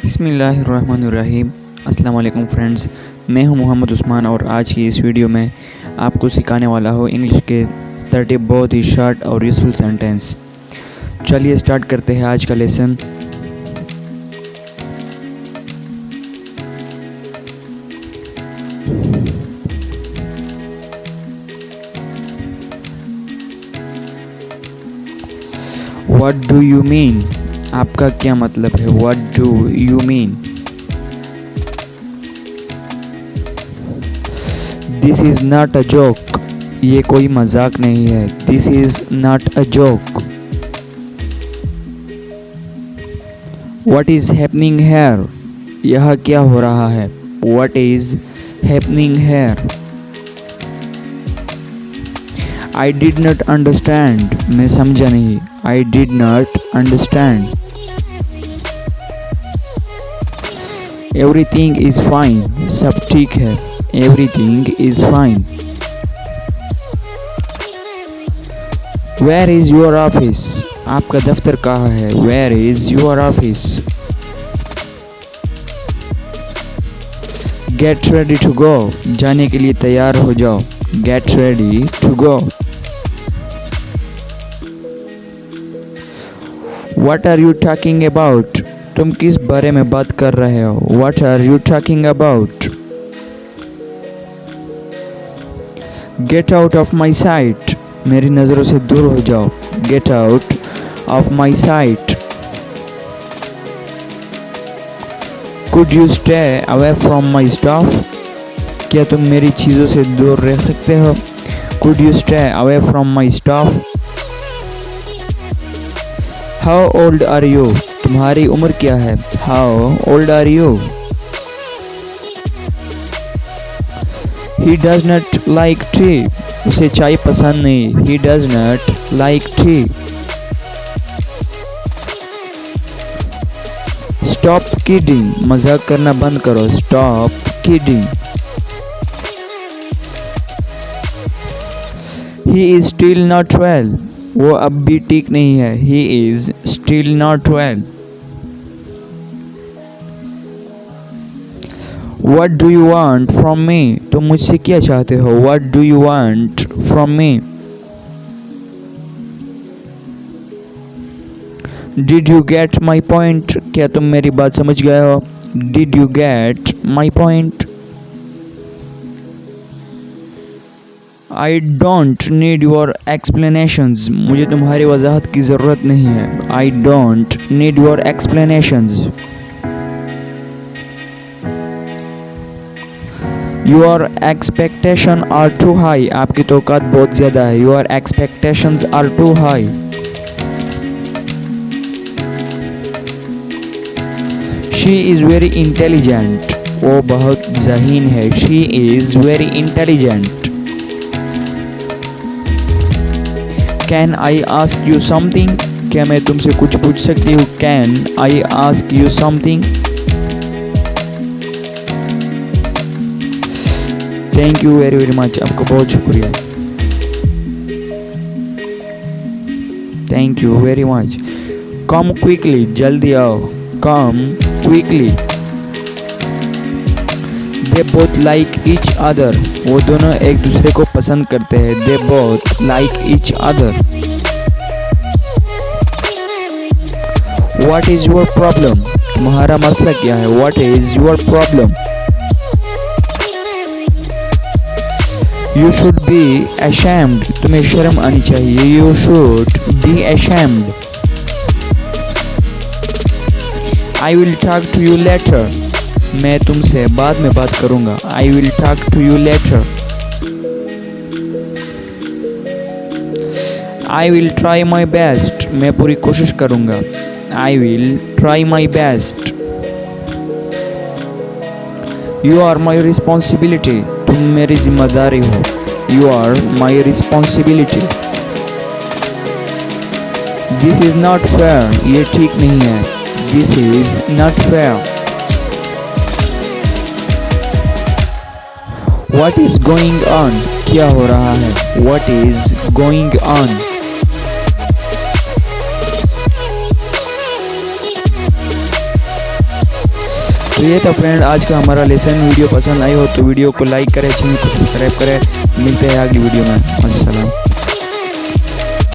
बिस्मिल्लाहिर्रहमानिर्रहीम। अस्सलाम वालेकुम फ्रेंड्स, मैं हूं मोहम्मद उस्मान और आज की इस वीडियो में आपको सिखाने वाला हूं इंग्लिश के 30 बहुत ही शॉर्ट और यूज़फुल सेंटेंस। चलिए स्टार्ट करते हैं आज का lesson. What do you mean? आपका क्या मतलब है? What do you mean? This is not a joke. ये कोई मजाक नहीं है। This is not a joke. What is happening here? यह क्या हो रहा है? What is happening here? I did not understand. मैं समझा नहीं। I did not understand. Everything is fine. सब ठीक है। Everything is fine. Where is your office? आपका दफ्तर कहाँ है? Where is your office? Get ready to go. जाने के लिए तैयार हो जाओ। Get ready to go. What are you talking about? तुम किस बारे में बात कर रहे हो? What are you talking about? Get out of my sight. मेरी नज़रों से दूर हो जाओ। Get out of my sight. Could you stay away from my stuff? क्या तुम मेरी चीज़ों से दूर रह सकते हो? Could you stay away from my stuff? How old are you? तुम्हारी उम्र क्या है? How old are you? He does not like tea. उसे चाय पसंद नहीं। He does not like tea. Stop kidding. मजाक करना बंद करो। Stop kidding. He is still not well. वो अब भी ठीक नहीं है। He is still not well. What do you want from me? तुम मुझसे क्या चाहते हो? What do you want from me? Did you get my point? क्या तुम मेरी बात समझ गए हो? Did you get my point? I don't need your explanations. मुझे तुम्हारी वजाहत की ज़रूरत नहीं है। I don't need your explanations. Your expectations are too high. आपकी तौक़ात बहुत ज़्यादा है। Your expectations are too high. She is very intelligent. वो बहुत ज़हीन है। She is very intelligent. Can I ask you something? क्या मैं तुमसे कुछ पूछ सकती हूँ? Can I ask you something? Thank you very much. आपका बहुत शुक्रिया। Thank you very much. Come quickly. जल्दी आओ। Come quickly. They both like each other. वो दोनों एक दूसरे को पसंद करते हैं। They both like each other. What is your problem? तुम्हारा मसला क्या है? What is your problem? You should be ashamed. तुम्हें शर्म आनी चाहिए। You should be ashamed. I will talk to you later. मैं तुमसे बाद में बात करूंगा। I will talk to you later. I will try my best. मैं पूरी कोशिश करूंगा। I will try my best. You are my responsibility. तुम मेरी जिम्मेदारी हो। You are my responsibility. This is not fair. ये ठीक नहीं है। This is not fair. What is going on? क्या हो रहा है? What is going on? तो ये था फ्रेंड आज का हमारा लेसन। वीडियो पसंद आई हो तो वीडियो को लाइक करें, चैनल को सब्सक्राइब करें। मिलते हैं अगली वीडियो में। अस्सलाम।